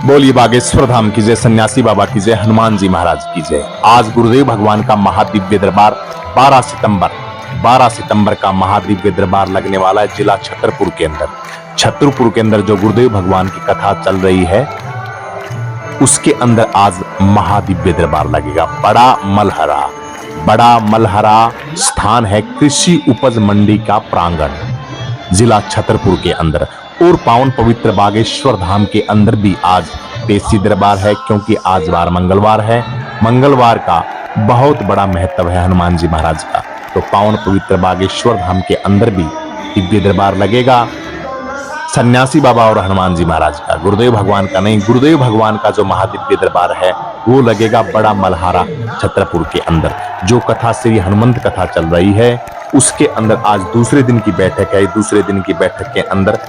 बोलिए बागेश्वर धाम की जय, सन्यासी बाबा की जय, हनुमान जी महाराज की जय। आज गुरुदेव भगवान का महादिव्य दरबार 12 सितंबर का महादिव्य दरबार लगने वाला है जिला छतरपुर के अंदर। छतरपुर के अंदर जो गुरुदेव भगवान की कथा चल रही है उसके अंदर आज महादिव्य दरबार लगेगा। बड़ा मलहरा स्थान है, कृषि उपज मंडी का प्रांगण जिला छतरपुर के अंदर। और पावन पवित्र बागेश्वर धाम के अंदर भी आज पेशी दरबार है, क्योंकि आज बार मंगलवार है। मंगलवार का बहुत बड़ा महत्व है हनुमान जी महाराज का। तो पावन पवित्र बागेश्वर धाम के अंदर भी दिव्य दरबार लगेगा सन्यासी बाबा और हनुमान जी महाराज का। गुरुदेव भगवान का नहीं, गुरुदेव भगवान का जो महादिव्य दरबार है वो लगेगा बड़ा मलहारा छतरपुर के अंदर। जो कथा श्री हनुमंत कथा चल रही है उसके अंदर आज दूसरे दिन की बैठक है। दूसरे दिन की बैठक के अंदर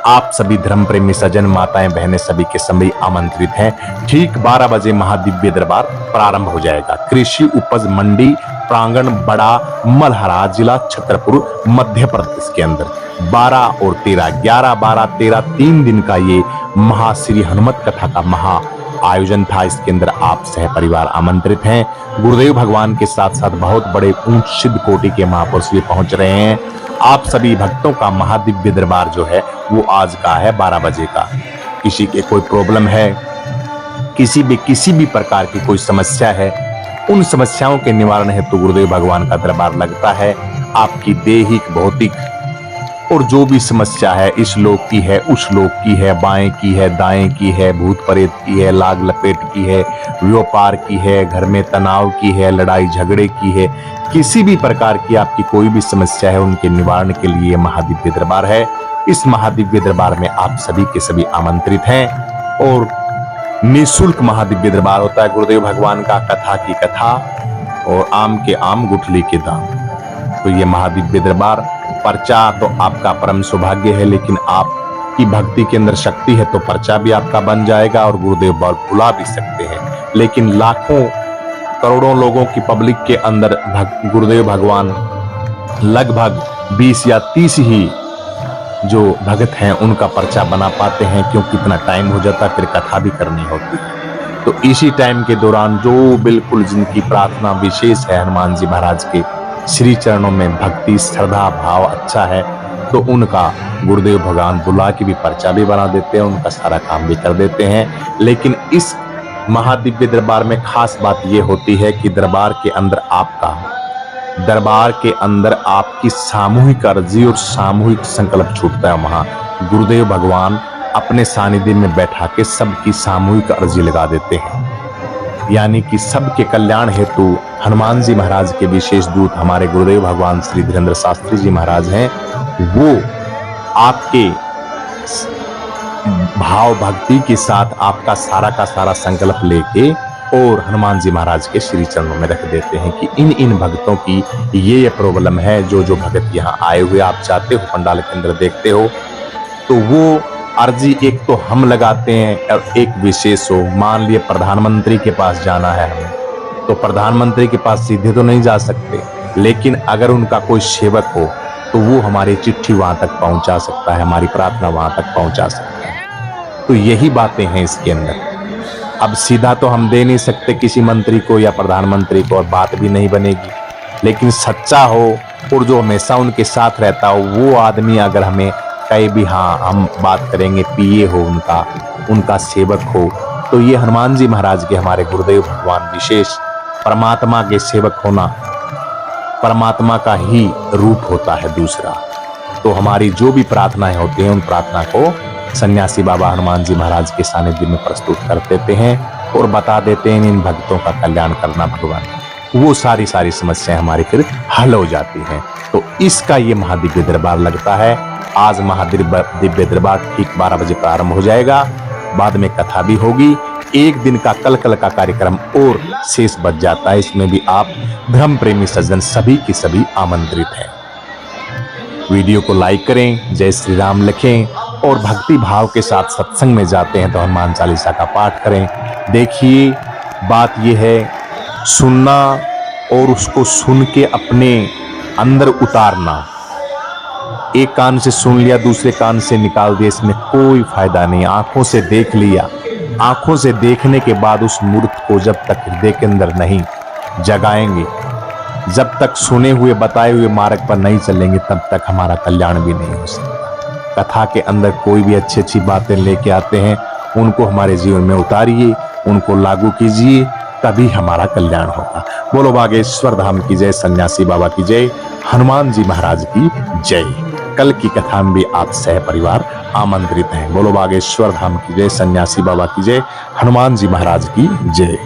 आप सभी धर्म प्रेमी सज्जन, माताएं, बहनें सभी के सभी आमंत्रित हैं। ठीक 12 बजे महादिव्य दरबार प्रारंभ हो जाएगा। कृषि उपज मंडी प्रांगण बड़ा मलहरा जिला छतरपुर मध्य प्रदेश के अंदर 12 और 13, 11, 12, 13 3 दिन का ये महाश्री हनुमत कथा का महा आयोजन था। इसके अंदर आप सह परिवार आमंत्रित हैं। गुरुदेव भगवान के साथ साथ बहुत बड़े ऊंच सिद्ध कोटि के महापुरुष भी पहुंच रहे हैं। आप सभी भक्तों का महादिव्य दरबार जो है वो आज का है 12 बजे का। किसी के कोई प्रॉब्लम है, किसी भी प्रकार की कोई समस्या है, उन समस्याओं के निवारण हेतु गुरुदेव भगवान का दरबार लगता है। आपकी दैहिक, भौतिक और जो भी समस्या है, इस लोक की है, उस लोक की है, बाएं की है, दाएं की है, भूत प्रेत की है, लाग लपेट की है, व्यापार की है, घर में तनाव की है, लड़ाई झगड़े की है, किसी भी प्रकार की आपकी कोई भी समस्या है उनके निवारण के लिए महादिव्य दरबार है। इस महादिव्य दरबार में आप सभी के सभी आमंत्रित हैं और निःशुल्क महादिव्य दरबार होता है गुरुदेव भगवान का। कथा की कथा और आम के आम, गुठली के दाम। तो ये महादिव्य दरबार, पर्चा तो आपका परम सौभाग्य है, लेकिन आपकी भक्ति के अंदर शक्ति है तो पर्चा भी आपका बन जाएगा और गुरुदेव बुला भी सकते हैं। लेकिन लाखों करोड़ों लोगों की पब्लिक के अंदर गुरुदेव भगवान लगभग 20 या 30 ही जो भगत हैं उनका पर्चा बना पाते हैं, क्योंकि इतना टाइम हो जाता है, फिर कथा भी करनी होती है। तो इसी टाइम के दौरान जो बिल्कुल जिनकी प्रार्थना विशेष है हनुमान जी महाराज के श्री चरणों में भक्ति, श्रद्धा, भाव अच्छा है, तो उनका गुरुदेव भगवान बुला के भी पर्चा भी बना देते हैं, उनका सारा काम भी कर देते हैं। लेकिन इस महादिव्य दरबार में खास बात यह होती है कि दरबार के अंदर आपकी सामूहिक अर्जी और सामूहिक संकल्प छूटता है। वहां गुरुदेव भगवान अपने सानिध्य में बैठा के सबकी सामूहिक अर्जी लगा देते हैं। यानी कि सबके कल्याण हेतु हनुमान जी महाराज के विशेष दूत हमारे गुरुदेव भगवान श्री धीरेन्द्र शास्त्री जी महाराज हैं। वो आपके भाव भक्ति के साथ आपका सारा का सारा संकल्प लेके और हनुमान जी महाराज के श्री चरणों में रख देते हैं कि इन भक्तों की ये प्रॉब्लम है। जो भगत यहाँ आए हुए आप चाहते हो, पंडाल के अंदर देखते हो, तो वो अर्जी एक तो हम लगाते हैं और एक विशेष हो। मान लिए प्रधानमंत्री के पास जाना है हमें, तो प्रधानमंत्री के पास सीधे तो नहीं जा सकते, लेकिन अगर उनका कोई सेवक हो तो वो हमारी चिट्ठी वहां तक पहुंचा सकता है, हमारी प्रार्थना वहां तक पहुंचा सकता है। तो यही बातें हैं इसके अंदर। अब सीधा तो हम दे नहीं सकते किसी मंत्री को या प्रधानमंत्री को, और बात भी नहीं बनेगी। लेकिन सच्चा हो और जो हमेशा उनके साथ रहता हो वो आदमी अगर हमें कहे भी हाँ हम बात करेंगे, पीए हो उनका सेवक हो, तो ये हनुमान जी महाराज के हमारे गुरुदेव भगवान विशेष परमात्मा के सेवक होना परमात्मा का ही रूप होता है दूसरा। तो हमारी जो भी प्रार्थनाएं होती हैं उन प्रार्थना को सन्यासी बाबा हनुमान जी महाराज के सानिध्य में प्रस्तुत कर देते हैं और बता देते हैं इन भक्तों का कल्याण करना भगवान। वो सारी समस्याएं हमारी फिर हल हो जाती हैं। तो इसका ये महादिव्य दरबार लगता है। आज महादिव्य दरबार ठीक 12 बजे प्रारंभ हो जाएगा। बाद में कथा भी होगी। एक दिन का कल का कार्यक्रम और शेष बच जाता है। इसमें भी आप धर्म प्रेमी सज्जन सभी की सभी आमंत्रित हैं। वीडियो को लाइक करें, जय श्री राम लिखें और भक्ति भाव के साथ सत्संग में जाते हैं तो हनुमान चालीसा का पाठ करें। देखिए बात यह है, सुनना और उसको सुन के अपने अंदर उतारना एक कान से सुन लिया दूसरे कान से निकाल दिया, इसमें कोई फायदा नहीं। आंखों से देख लिया, आंखों से देखने के बाद उस मूर्त को जब तक हृदय के अंदर नहीं जगाएंगे, जब तक सुने हुए बताए हुए मार्ग पर नहीं चलेंगे, तब तक हमारा कल्याण भी नहीं हो सकता। कथा के अंदर कोई भी अच्छी अच्छी बातें लेके आते हैं, उनको हमारे जीवन में उतारिए, उनको लागू कीजिए, तभी हमारा कल्याण होगा। बोलो बागेश्वर धाम की जय, सन्यासी बाबा की जय, हनुमान जी महाराज की जय। कल की कथा में भी आप सह परिवार आमंत्रित हैं। बोलो बागेश्वर धाम की जय, सन्यासी बाबा की जय, हनुमान जी महाराज की जय।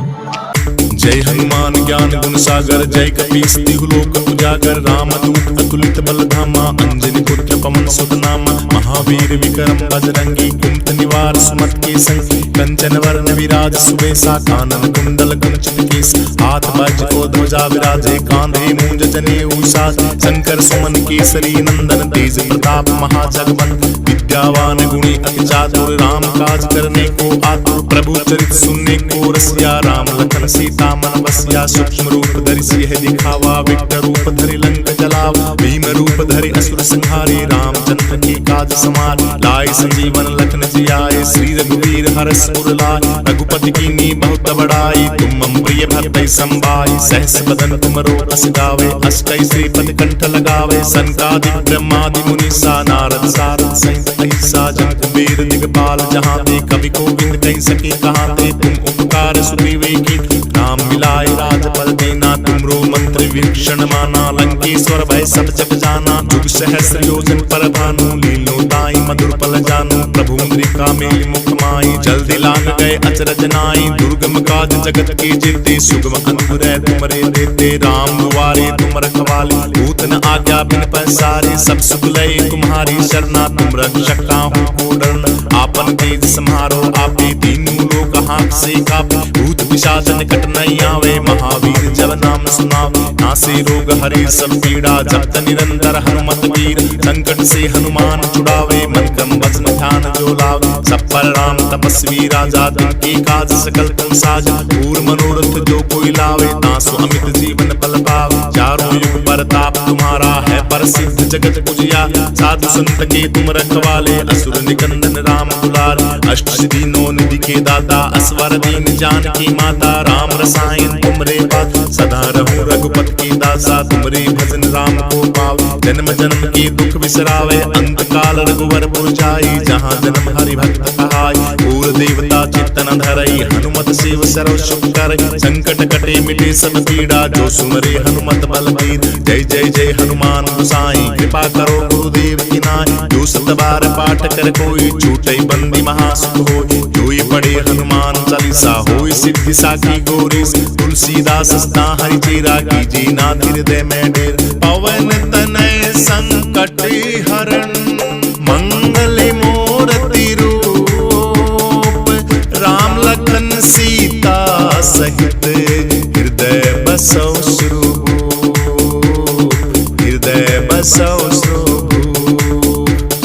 जय हनुमान ज्ञान गुण सागर, जय कपीस तिहु लोक उजागर, रामदूत अतुलित बल धामा, अंजनी पुत्र पवन सुत नामा, महावीर विक्रम बजरंगी, कुंत निवार सुमत के संगी, कंचन वर्ण विराज सुबेसा, कानन कुंडल कुंचित केस, हाथ वज्र को ध्वजा विराजे, कांधे मूंज जनेऊ साज, शंकर सुमन केसरी नंदन, तेज प्रताप महाजगवंत, विद्यावान गुणी अति चातुर, राम काज करने को आतुर, प्रभु चरित सुनने को रसिया, राम लखन सीता मन बसिया, सूक्ष्म रूप धरि सिंह दिखावा, विकट रूप धरि लंक जलावा, भीम रूप धरि असुर संहारे, रामचंद्र के काज समार, लाए संजीवन लखन जियाए, श्री रघुवीर हरष उर लाए, रघुपति कीन्ही बहुत बड़ाई, तुम मम प्रिय भरतहि संभाई, सहस बदन तुमरो अस गावे, अष्टै श्रीपद कंठ लगावे, सनकादिक ब्रह्मादि मुनीसा, नारद सारद सहित अहिसा, जम कुबेर दिगपाल, जहाँ ते कवि कोविंद कहि सके कहाँ ते, तुम उपकार सुग्रीव की, नाम मिलाए राजपद देना, तुमरो मंत्र वीक्षण माना, लंकेश्वर भय सब जग जाना, जुग सहस्र योजन पर भानु, लीलो ताई मधुर पल जानु, प्रभु मुद्रिका मेलि मुख माई, जल्दी लांग गए अचरज नाई, दुर्गम काज जगत के जेते, सुगम अनुग्रह तुमरे देते, राम दुआरे तुम रखवाले, भूत न आज्ञा बिन पैसारे, सब सुख लय तुम्हारी शरणा, तुम रक्षक काहू को डरना, आपन तेज सम्हारो आपे, तीनों लोक हाथ से कापे, भूत पिशाच निकट नहीं आवे, महावीर जब नाम सुनावे, नासे रोग हरे सब पीड़ा, जपत निरंतर हनुमत वीर, संकट से हनुमान छुड़ावे, मन क्रम वचन ध्यान जो लावे, सब पर राम तपस्वी राजा, तिनके काज सकल तुम साजा, पूर्ण मनोरथ जो कोई लावे, तासु अमित जीवन फल पावे, चारों युग परताप तुम्हारा है प्रसिद्ध जगत पुजिया, साधु संत के तुम रखवाले, असुर निकंदन राम दुलारे, अष्ट सिद्धि नौ निधि के दाता, असवर दीन जानकी माता, राम रसायन तुमरे पास, सदा रहूं रघुपत की दासा, तुमरे भजन राम को पावे, जन्म जन्म के दुख बिसरावे, अंत काल रघुवर पुर जाई, जहाँ जन्म हरि भक्त कहाई, पूर देवता चित्तन धरई, हनुमत सेव सर्व सुख करई, संकट कटे मिटे सब पीड़ा, जो सुमरे हनुमत बलबीर, जय जय जय हनुमान गोसाई, कृपा करो गुरुदेव की नाई, जो सत बार पाठ कर कोई, छूटई बंदी महासुख होई, जोई पढ़े हनुमान चालीसा, होई सिद्धि साखी गौरीश, तुलसीदास सदा हरि चेरा, कीजिए नाथ हृदय में डेर, पवन तनय संकट हरण, मंगल मूर्ति रूप, राम लखन सीता सहित, हृदय बसौ स्वरूप, हृदय बसौ स्वरूप,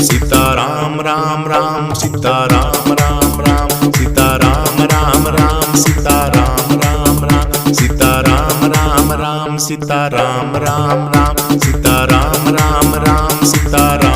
सीता राम राम राम, सीता राम राम राम, सीता राम राम राम, सीता राम राम राम, सीता राम राम राम, सीता राम राम राम, सीता राम राम राम, सीता राम